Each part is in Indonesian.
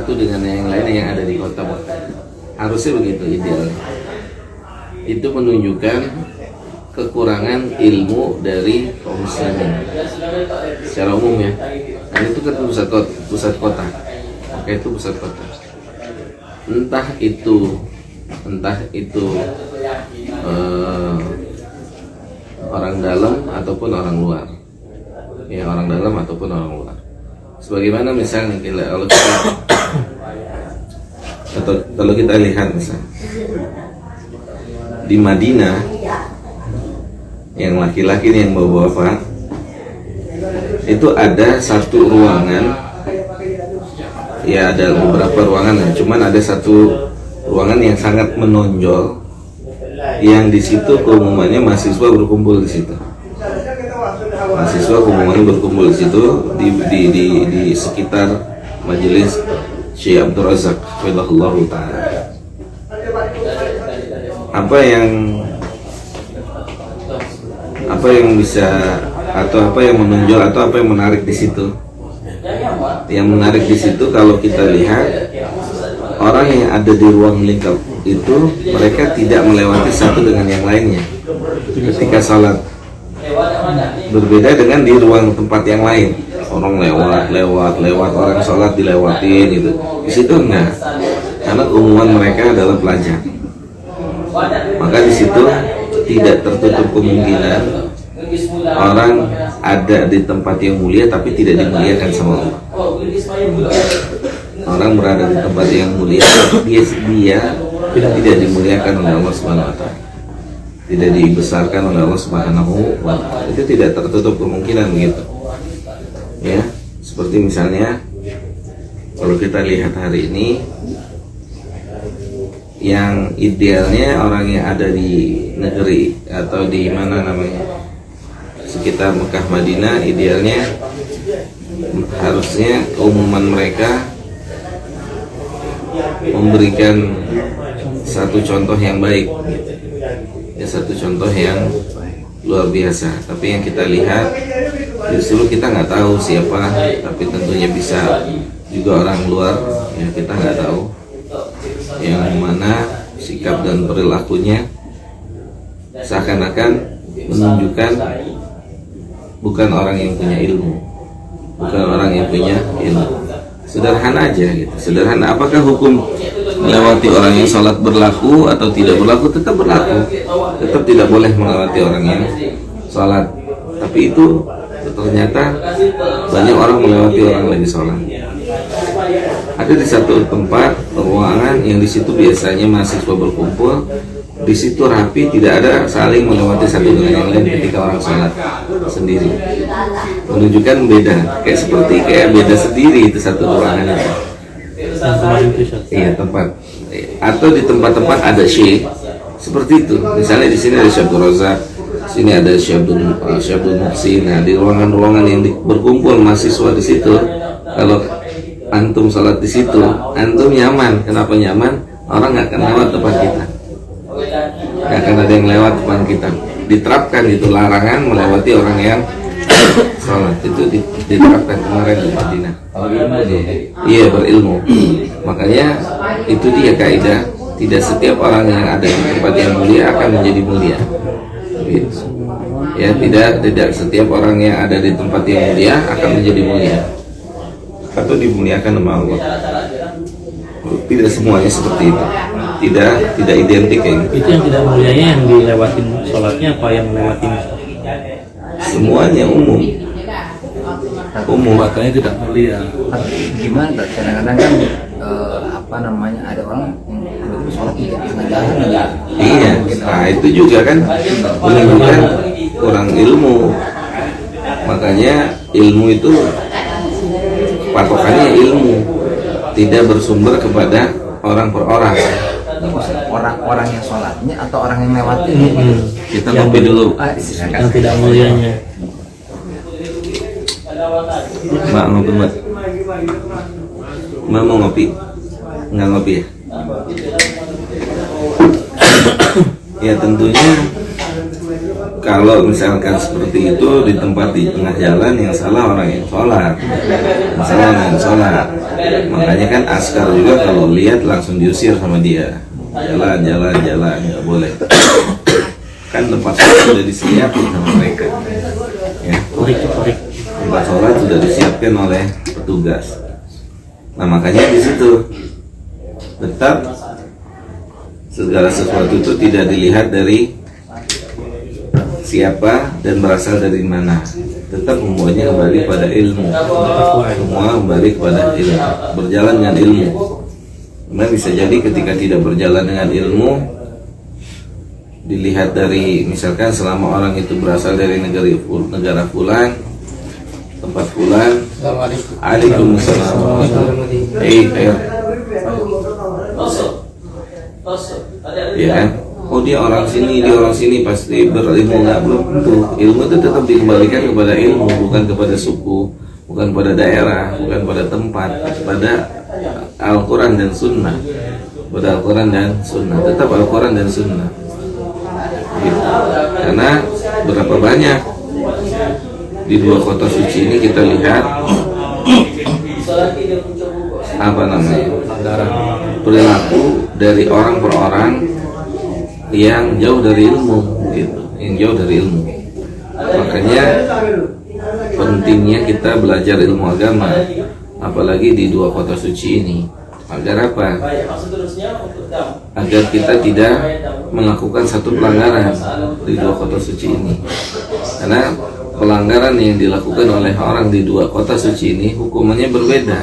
satu dengan yang lainnya yang ada di kota. Harusnya begitu ideal. Itu menunjukkan kekurangan ilmu dari kaum muslimin secara umum ya. Dan itu kan pusat kota. Maka itu pusat kota. Entah itu orang dalam ataupun orang luar. Ya, orang dalam ataupun orang luar. Sebagaimana misalnya kalau kita lihat misalnya di Madinah, yang laki-laki yang bawa bapak itu ada satu ruangan, ya ada beberapa ruangan, cuman ada satu ruangan yang sangat menonjol, yang di situ keumumannya mahasiswa berkumpul di situ. Mahasiswa keumumannya berkumpul di situ di sekitar majelis Syekh Abdul Razak radhiyallahu taala. Apa yang bisa atau apa yang menonjol atau apa yang menarik di situ? Yang menarik di situ kalau kita lihat orang yang ada di ruang lingkup itu mereka tidak melewati satu dengan yang lainnya ketika salat. Berbeda dengan di ruang tempat yang lain, orang lewat orang sholat dilewatin gitu. Di situ enggak, karena keumuman mereka adalah pelajar. Maka di situ tidak tertutup kemungkinan orang ada di tempat yang mulia tapi tidak dimuliakan sama Allah. Orang berada di tempat yang mulia dia tidak dimuliakan oleh Allah Subhanahu wa taala. Tidak dibesarkan oleh Allah Subhanahu wa taala. Itu tidak tertutup kemungkinan begitu. Ya, seperti misalnya kalau kita lihat hari ini, yang idealnya orang yang ada di negeri atau di mana namanya sekitar Mekah Madinah, idealnya harusnya keumuman mereka memberikan satu contoh yang baik, ya satu contoh yang luar biasa. Tapi yang kita lihat justru kita nggak tahu siapa, tapi tentunya bisa juga orang luar, ya kita nggak tahu yang mana sikap dan perilakunya seakan-akan menunjukkan bukan orang yang punya ilmu, bukan orang yang punya ilmu. Sederhana aja gitu, sederhana. Apakah hukum melewati orang yang sholat berlaku atau tidak berlaku? Tetap berlaku, tetap tidak boleh melewati orang yang sholat. Tapi itu ternyata banyak orang melewati orang lagi sholat. Ada di satu tempat ruangan yang di situ biasanya mahasiswa berkumpul, di situ rapi, tidak ada saling melewati satu dengan yang lain ketika orang sholat sendiri. Menunjukkan beda, kayak beda sendiri itu satu ruangan itu. Iya, tempat. Atau di tempat-tempat ada syekh seperti itu. Misalnya di sini ada Syekh Abdul Razak, sini ada Syekh Abdul Muhsin. Nah, di ruangan-ruangan yang berkumpul mahasiswa di situ, kalau antum sholat di situ, antum nyaman. Kenapa nyaman? Orang nggak akan lewat depan kita, nggak akan ada yang lewat depan kita. Diterapkan itu larangan melewati orang yang sholat. Itu diterapkan kemarin di Madinah. Iya, berilmu. Makanya itu dia kaidah, tidak setiap orang yang ada di tempat yang mulia akan menjadi mulia. Gitu. Ya, tidak setiap orang yang ada di tempat yang mulia akan menjadi mulia atau dimuliakan sama Allah. Tidak semuanya seperti itu. Tidak identik kayak gitu. Itu yang tidak mulianya yang dilewatin sholatnya apa yang melewatin? Semuanya umum. Makanya tidak mulia. Gimana? Kadang-kadang kan ada orang yang sholat tidak sengaja. Iya. Nah itu juga kan menunjukkan kurang ilmu. Makanya ilmu itu patokannya ilmu, tidak bersumber kepada orang per orang. Orang yang sholatnya atau orang yang lewatin. Kita ngopi dulu. Yang tidak mulianya. Mbak ngopi mbak. Mbak mau ngopi? Nggak ngopi ya? Ya tentunya kalau misalkan seperti itu di tempat di tengah jalan, yang salah orang yang sholat, yang salah orang yang sholat. Makanya kan askar juga kalau lihat langsung diusir sama dia, jalan nggak boleh. Kan tempat sholat sudah disiapkan sama mereka, ya. Tempat sholat sudah disiapkan oleh petugas. Nah makanya di situ tetap segala sesuatu itu tidak dilihat dari siapa dan berasal dari mana, tetap membuatnya kembali pada ilmu. Semua kembali kepada ilmu, berjalan dengan ilmu. Karena bisa jadi ketika tidak berjalan dengan ilmu, dilihat dari misalkan selama orang itu berasal dari negara fulan, tempat fulan. Waalaikumsalam. Ya kan? Oh dia orang sini pasti berilmu. Nggak, belum tentu. Ilmu itu tetap dikembalikan kepada ilmu, bukan kepada suku, bukan pada daerah, bukan pada tempat, pada Al-Quran dan Sunnah. Pada Al-Quran dan Sunnah, tetap Al-Quran dan Sunnah. Gitu. Karena berapa banyak di dua kota suci ini kita lihat perilaku dari orang per orang yang jauh dari ilmu, gitu, yang jauh dari ilmu. Makanya pentingnya kita belajar ilmu agama, apalagi di dua kota suci ini. Agar apa? Agar kita tidak melakukan satu pelanggaran di dua kota suci ini. Karena pelanggaran yang dilakukan oleh orang di dua kota suci ini hukumannya berbeda,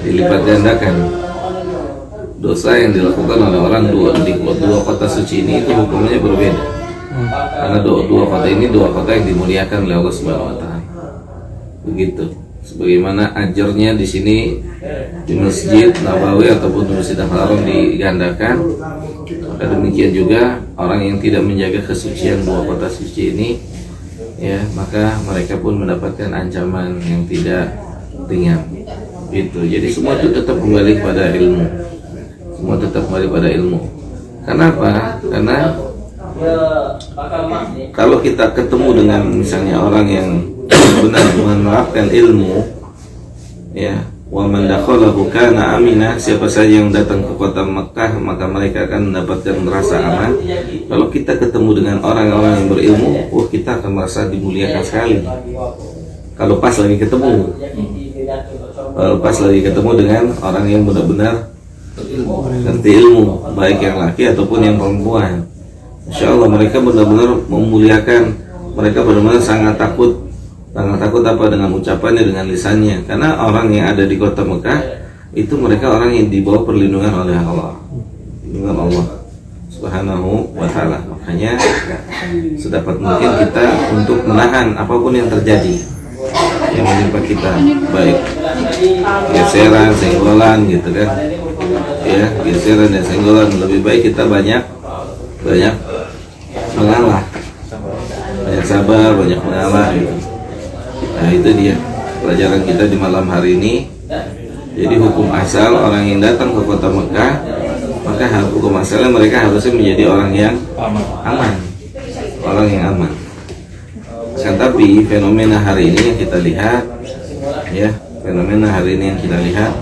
dilipat gandakan. Dosa yang dilakukan oleh orang di dua kota suci ini itu hukumannya berbeda. Karena dua kota ini dua kota yang dimuliakan oleh Allah Subhanahu wa taala. Begitu. Sebagaimana ajarnya di sini di Masjid Nabawi ataupun di Masjidil Haram digandakan, maka demikian juga orang yang tidak menjaga kesucian dua kota suci ini, ya, maka mereka pun mendapatkan ancaman yang tidak ringan. Gitu. Jadi semua itu tetap kembali pada ilmu. Semua tetap kembali pada ilmu. Kenapa? Karena kalau kita ketemu dengan misalnya orang yang benar menerapkan ilmu, ya, wa man dakhalahu kana amina, siapa saja yang datang ke kota Mekah maka mereka akan mendapatkan rasa aman. Kalau kita ketemu dengan orang-orang yang berilmu, kita akan merasa dimuliakan sekali. Kalau pas lagi ketemu dengan orang yang benar-benar ngerti ilmu, baik yang laki ataupun yang perempuan, insya Allah mereka benar-benar memuliakan, mereka benar-benar sangat takut apa dengan ucapannya, dengan lisannya. Karena orang yang ada di kota Mekah itu mereka orang yang dibawa perlindungan oleh Allah, dengan Allah Subhanahu wa taala. Makanya sedapat mungkin kita untuk menahan apapun yang terjadi yang menimpa kita, baik geseran, senggolan, gitu kan, ya, geseran dan senggolan. Lebih baik kita banyak mengalah, banyak sabar, banyak mengalah, gitu. Nah itu dia pelajaran kita di malam hari ini. Jadi hukum asal orang yang datang ke kota Mekah, maka hukum asalnya mereka harusnya menjadi orang yang aman, orang yang aman. Kan tapi fenomena hari ini yang kita lihat, ya, fenomena hari ini yang kita lihat,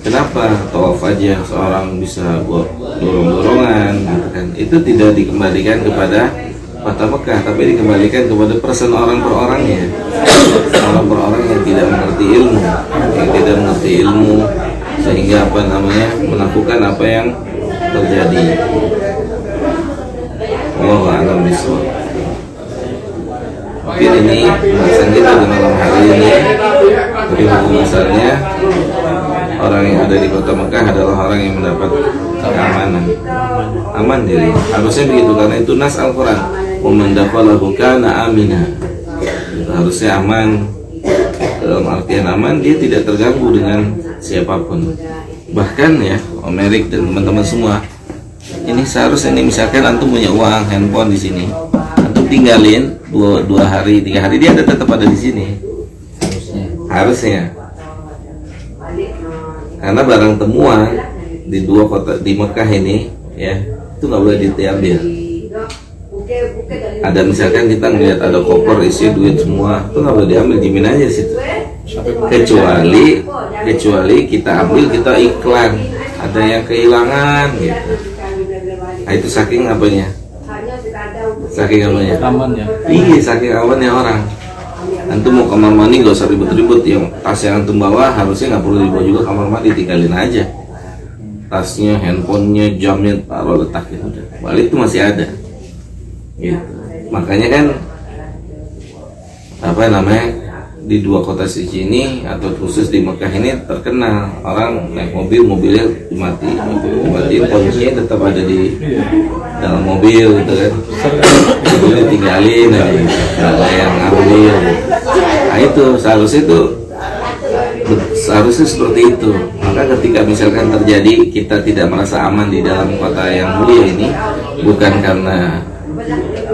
kenapa tawaf aja seorang bisa buat dorong-dorongan, gitu kan? Itu tidak dikembalikan kepada kota Mekah, tapi dikembalikan kepada person orang per orangnya, orang per orang yang tidak mengerti ilmu, sehingga melakukan apa yang terjadi. Wallahu a'lam bishawab. Mungkin ini pembahasan kita di malam hari ini. Jadi hukum asalnya orang yang ada di kota Mekah adalah orang yang mendapat keamanan, aman diri. Harusnya begitu, karena itu nas Al-Quran, وَمَنْ دَخَلَهُ كَانَ آمِنًا. Harusnya aman, dalam artian aman, dia tidak terganggu dengan siapapun. Bahkan ya, Om Erik dan teman-teman semua, ini seharusnya ini misalkan antum punya uang, handphone di sini, antum tinggalin 2 hari, 3 hari, dia tetap ada di sini. Harusnya. Karena barang temuan di 2 kota di Mekah ini, ya, itu nggak boleh diambil. ada misalkan kita ngeliat ada koper isi duit semua, itu nggak boleh diambil, dimin aja di situ. Kecuali kita ambil, kita iklan ada yang kehilangan gitu. Nah, itu saking apanya? Saking apanya? Aman ya. Iya, saking amannya orang. Antum mau kamar mandi gak usah ribet-ribet, yang tas yang antum bawa harusnya nggak perlu dibawa juga kamar mandi, tinggalin aja. Tasnya, handphonenya, jamnya taruh letak gitu. Balik itu masih ada. Gitu. Makanya kan apa namanya, di dua kota suci ini atau khusus di Mekah ini terkenal orang naik mobil, mobilnya dimatiin, kuncinya tetap ada di dalam mobil gitu kan, mobilnya tinggalin aja, nggak ada yang ngambil. Nah itu seharusnya seperti itu. Maka ketika misalkan terjadi kita tidak merasa aman di dalam kota yang mulia ini, bukan karena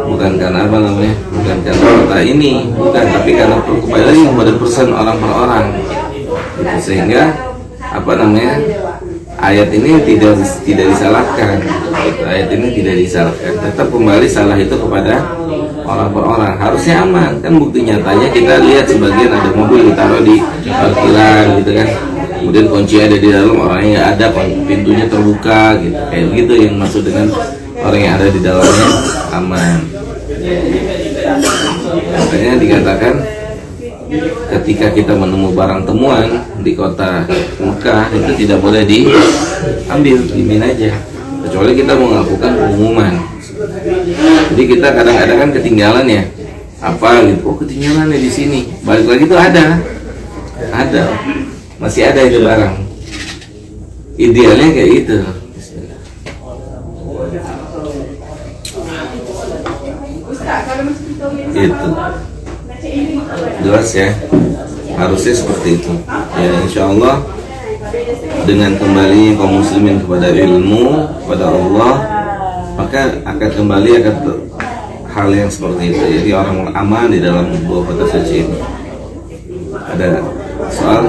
apa namanya, bukan karena kota ini, bukan, tapi karena kembali lagi kepada persen orang per orang gitu. Sehingga apa namanya, ayat ini tidak disalahkan gitu. Ayat ini tidak disalahkan, tetap kembali salah itu kepada orang per orang. Harusnya aman kan, bukti nyatanya kita lihat sebagian ada mobil ditaruh di parkiran gitu kan, kemudian kunci ada di dalam, orangnya nggak ada, pintunya terbuka gitu, kayak gitu yang maksud dengan orang yang ada di dalamnya aman. Makanya dikatakan ketika kita menemu barang temuan di kota Mekah itu tidak boleh diambil, dimin aja, kecuali kita mau melakukan pengumuman. Jadi kita kadang-kadang kan ketinggalan ya, apa gitu, oh ketinggalan di sini, balik lagi tuh ada, masih ada itu barang. Idealnya kayak gitu. Itu jelas ya, harusnya seperti itu ya. Insya Allah dengan kembali kaum muslimin kepada ilmu, kepada Allah, maka akan kembali hal yang seperti itu. Jadi orang aman di dalam dua kota suci ini. Ada soal?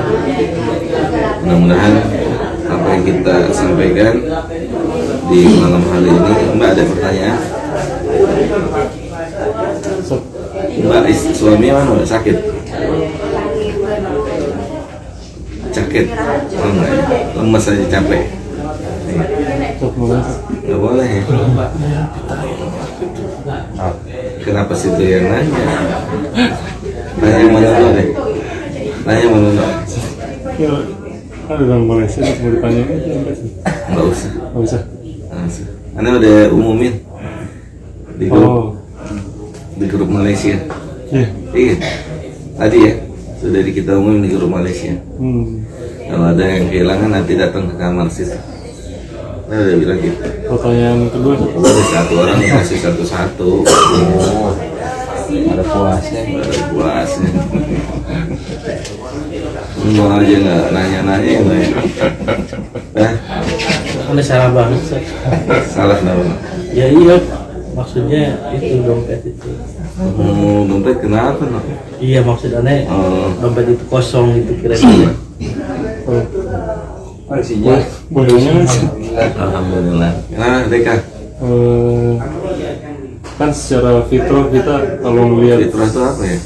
Mudah-mudahan apa yang kita sampaikan di malam hari ini. Mbak ada pertanyaan? Mbak, suami mana Mbak? Sakit? Oh, enggak, lemes aja, capek. Nggak boleh ya? Kenapa situ yang nanya? Nanya mana lo deh? Nanya mana lo? Ada orang Malaysia mau ditanya itu Nggak usah. nggak usah. Anda udah umumin di grup Malaysia. Iya. Tadi ya sudah kita umumin di grup Malaysia. Kalau ada yang kehilangan nanti datang ke kamar situ. Nah, udah bilang gitu. Pertanyaan kedua, Ada satu orang kasih satu-satu. Ada puasnya. Ada puasnya. Mau aja nggak nanya-nanya ya Mbak. Ada salah banget sih. Salah nama. Ya iya, maksudnya itu dompet itu. Dompet kenapa no? Iya maksudnya Oh. dompet itu kosong gitu kira-kira. bolehnya Alhamdulillah. Nah, Deka, kan secara fitrah kita kalau melihat fitrah itu apa ya?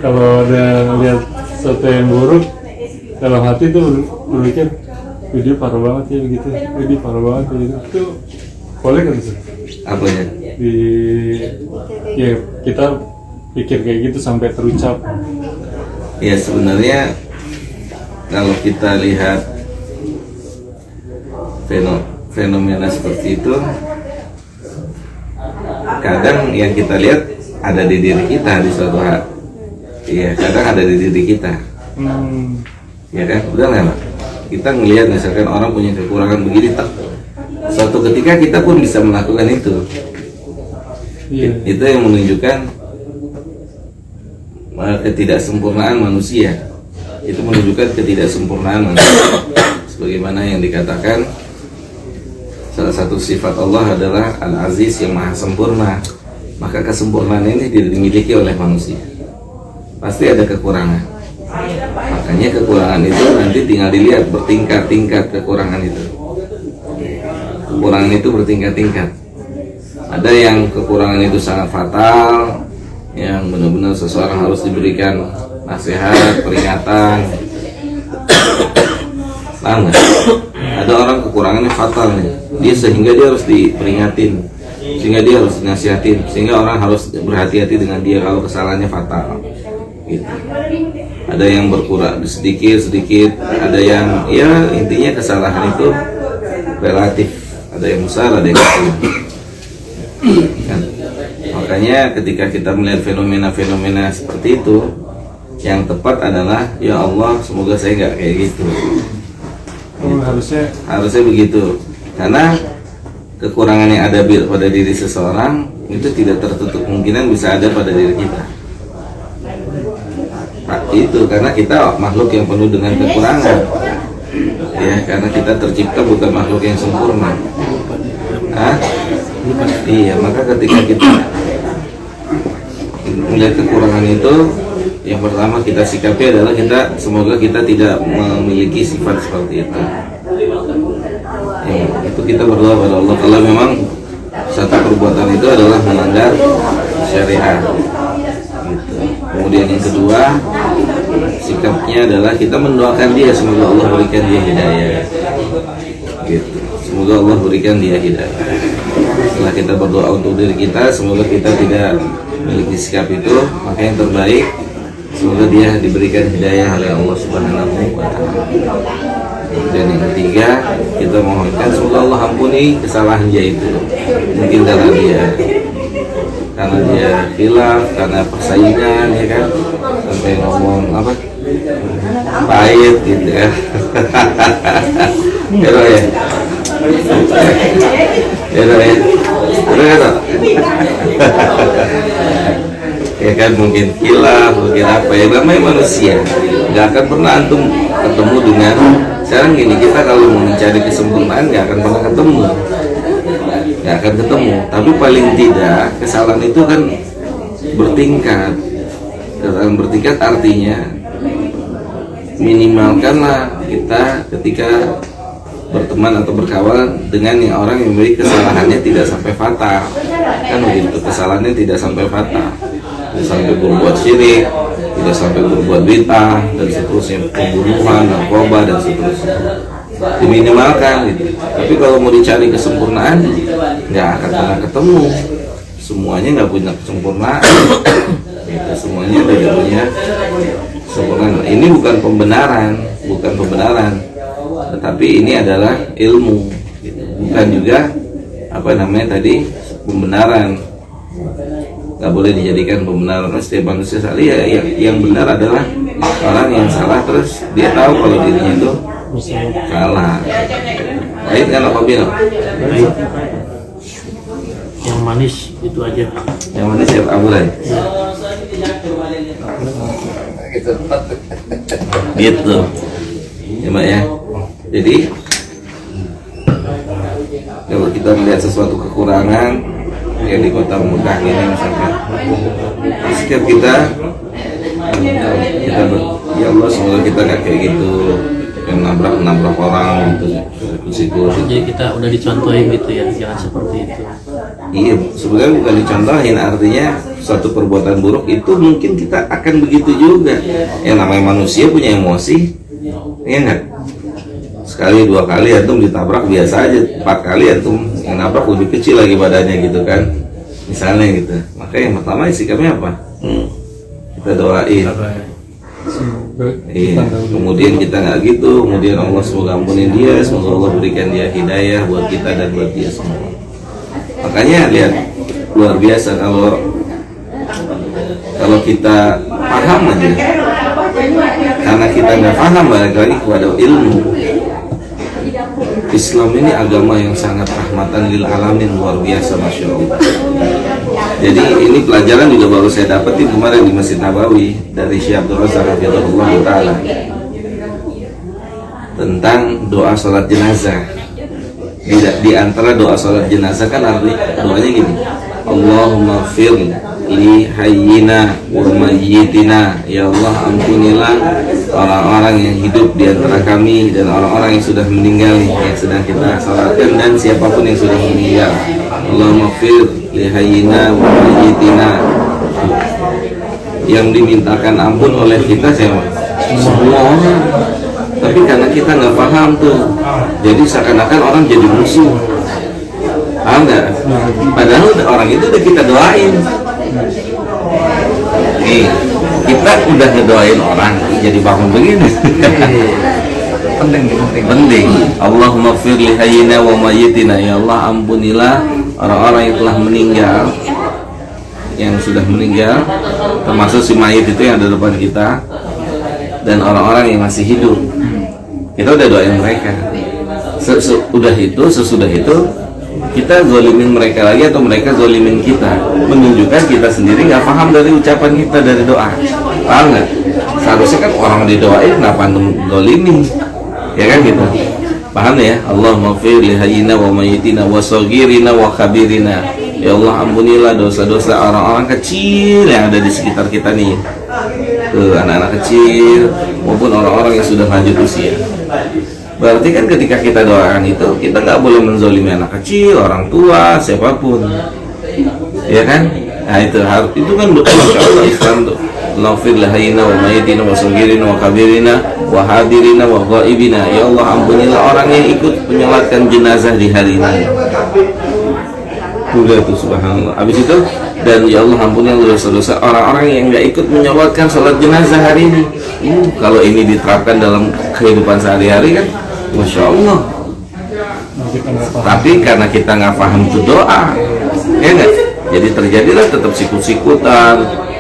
kalau ada melihat sesuatu yang buruk dalam hati tuh berpikir video parah banget ya begitu, video parah banget ya gitu. Itu boleh kan sih? Apanya? Ya kita pikir kayak gitu sampai terucap. Ya sebenarnya kalau kita lihat fenomena seperti itu, kadang yang kita lihat ada di diri kita di suatu hal. Iya, kadang ada di diri kita. Ya kan, udah lah Pak. Kita ngelihat misalkan orang punya kekurangan begini, suatu ketika kita pun bisa melakukan itu. Itu yang menunjukkan ketidaksempurnaan manusia. Itu menunjukkan ketidaksempurnaan manusia. Sebagaimana yang dikatakan, salah satu sifat Allah adalah Al-Aziz yang maha sempurna. Maka kesempurnaan ini tidak dimiliki oleh manusia. Pasti ada kekurangan. Makanya kekurangan itu nanti tinggal dilihat bertingkat-tingkat kekurangan itu. Kekurangan itu bertingkat-tingkat. Ada yang kekurangan itu sangat fatal, yang benar-benar seseorang harus diberikan nasihat, peringatan. Nah, ada orang kekurangannya fatal nih, dia sehingga dia harus diperingatin, sehingga dia harus dinasihatin, sehingga orang harus berhati-hati dengan dia kalau kesalahannya fatal. Gitu. Ada yang berkurang sedikit, ada yang ya intinya kesalahan itu relatif, ada yang besar, ada yang kecil. Kan? Makanya ketika kita melihat fenomena-fenomena seperti itu, yang tepat adalah ya Allah, semoga saya nggak kayak gitu. Harusnya begitu, karena kekurangan yang ada pada diri seseorang itu tidak tertutup kemungkinan bisa ada pada diri kita. Itu karena kita makhluk yang penuh dengan kekurangan, ya, karena kita tercipta bukan makhluk yang sempurna. Iya, maka ketika kita melihat kekurangan itu, yang pertama kita sikapi adalah semoga kita tidak memiliki sifat seperti itu. Ya, itu kita berdoa pada Allah kalau memang satu perbuatan itu adalah melanggar syariat. Gitu. Kemudian yang kedua, sikapnya adalah kita mendoakan dia semoga Allah berikan dia hidayah. Gitu. Semoga Allah berikan dia hidayah. Setelah kita berdoa untuk diri kita, semoga kita tidak memiliki sikap itu, maka yang terbaik semoga dia diberikan hidayah oleh Allah Subhanahu wa Ta'ala. Dan yang ketiga, kita mohonkan semoga Allah ampuni kesalahan dia itu. Mungkin karena dia khilaf, karena persaingan, ya kan, sampai ngomong apa pahit gitu ya. Betul ya. Betul ya. Betul kata. Ya kan, mungkin khilaf, mungkin apa ya, namanya manusia. Gak akan pernah antum ketemu dengan, sekarang gini, kita kalau mau mencari kesempurnaan gak akan pernah ketemu. Gak akan ketemu, tapi paling tidak kesalahan itu kan bertingkat. Kesalahan bertingkat artinya minimalkanlah kita ketika berteman atau berkawan dengan yang orang yang memiliki kesalahannya tidak sampai fatal. Kan begitu, kesalahannya tidak sampai fatal, tidak sampai berbuat syirik, tidak sampai berbuat bid'ah dan seterusnya, pembunuhan, narkoba dan seterusnya, diminimalkan gitu. Tapi kalau mau dicari kesempurnaan nggak akan pernah ketemu. Semuanya nggak punya kesempurnaan gitu. Semuanya tidak punya kesempurnaan. Ini bukan pembenaran, tetapi ini adalah ilmu gitu. Bukan juga tadi pembenaran. Nggak boleh dijadikan pembenaran. Setiap manusia salah, ya, yang benar adalah orang yang salah terus dia tahu kalau dirinya itu salah. Baik kan apa bilang? Yang manis itu aja. Yang manis ya Abu Rai. Gitu. Ya Mbak ya. Jadi kalau kita melihat sesuatu kekurangan yang di kota Mekah ini misalkan, sikap kita ya Allah semoga kita nggak kayak gitu, yang nabrak orang gitu, sikut. Jadi kita udah dicontohin gitu ya, jangan seperti itu. Iya, sebenarnya bukan dicontohin, artinya suatu perbuatan buruk itu mungkin kita akan begitu juga. Yang namanya manusia punya emosi, ya nggak? Sekali dua kali antum ditabrak biasa aja, 4 kali antum yang nabrak lebih kecil lagi badannya gitu kan, misalnya gitu. Maka yang pertama sikapnya apa? Kita doain. Iya. Kemudian kita nggak gitu, kemudian Allah semoga ampunin dia, semoga Allah berikan dia hidayah buat kita dan buat dia semua. Makanya lihat, luar biasa kalau kita paham aja, karena kita nggak paham, balik lagi kepada ilmu. Islam ini agama yang sangat rahmatan lil alamin, luar biasa, masya Allah. Jadi ini pelajaran juga baru saya dapetin kemarin di Masjid Nabawi dari Syekh Abdul Razak Hafizahullah Ta'ala tentang doa sholat jenazah. Di antara doa sholat jenazah kan arti doanya gini, Allahumma fir li hayyina wa mayyitina, ya Allah ampunilah orang-orang yang hidup di antara kami dan orang-orang yang sudah meninggal yang sedang kita salatkan dan siapapun yang sudah meninggal. Allahumma fir lihayyina wa mayyitina. Yang dimintakan ampun oleh kita siapa? Semua orang. Tapi karena kita nggak paham tuh, jadi seakan-akan orang jadi musuh. Paham nggak? Padahal orang itu udah kita doain. Nih, kita udah ngedoain orang jadi bangun begini. Penting. Penting. Allahumma fir lihayyina wa mayyitina. Ya Allah, ampunilah orang-orang yang telah meninggal, yang sudah meninggal, termasuk si mayit itu yang ada depan kita, dan orang-orang yang masih hidup. Kita udah doain mereka. Sesudah itu kita zolimin mereka lagi atau mereka zolimin kita, menunjukkan kita sendiri nggak paham dari ucapan kita, dari doa. Paham nggak? Seharusnya kan orang didoain, kenapa antum zolimin? Ya kan gitu. Paham ya? Allahumma fir lihayyina wa mayyitina wa saghirina wa kabirina. Ya Allah, ampunilah dosa-dosa orang-orang kecil yang ada di sekitar kita nih, anak-anak kecil maupun orang-orang yang sudah lanjut usia. Berarti kan ketika kita doakan itu, kita nggak boleh menzolimi anak kecil, orang tua, siapapun, ya kan? Nah itu harus, itu kan doa Masya Allah Islam tuh. Allahumma lahayina wa mayyitina wa saghirina wa kabirina wa hadirina wa ghaibina. Ya Allah, ampunilah orang yang ikut menyolatkan jenazah di hari ini. Udah tuh, subhanallah. Habis itu, dan ya Allah, ampunilah dosa-dosa orang-orang yang nggak ikut menyolatkan sholat jenazah hari ini. Kalau ini diterapkan dalam kehidupan sehari-hari kan, Masya Allah. Tapi karena kita nggak paham itu doa, ya nggak? Jadi terjadilah tetap sikut-sikutan,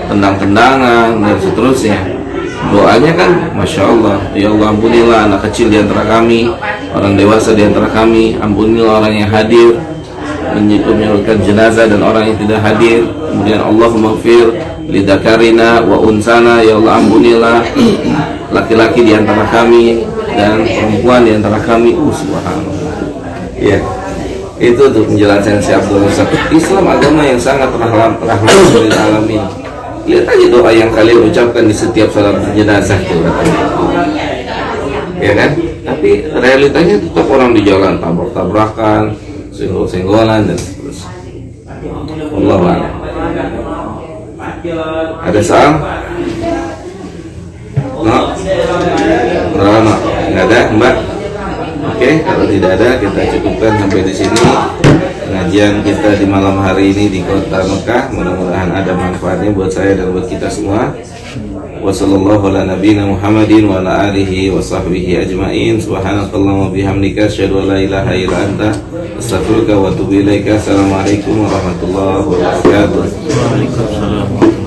tendang-tendangan, dan seterusnya. Doanya kan, Masya Allah, ya Allah, ampunilah anak kecil di antara kami, orang dewasa di antara kami, ampunilah orang yang hadir menyolatkan jenazah dan orang yang tidak hadir. Kemudian Allahumma fir lidzakarina wa unsana. Ya Allah, ampunilah laki-laki di antara kami dan perempuan di antara kami. Subhanallah. Ya, itu untuk penjelasan si Abdul Razak. Islam agama yang sangat rahmatul alamin. Lihat aja doa yang kalian ucapkan di setiap salat jenazah itu, ya kan? Tapi realitanya tetap orang di jalan tabrak-tabrakan, senggol-senggolan dan seterusnya. Wallahu a'lam. Ada soal? No? Rama? Nggak ada, Mbak? Oke, kalau tidak ada, kita cukupkan sampai di sini pengajian kita di malam hari ini di kota Mekah. Mudah-mudahan ada manfaatnya buat saya dan buat kita semua. Wassallallahu ala nabiyina Muhammadin wa ala alihi wa sahbihi ajma'in. Subhanakallahumma bihamdika asyhadu an la ilaha illa anta astaghfiruka wa atubu ilaika. Assalamualaikum warahmatullahi wabarakatuh. Waalaikumsalam.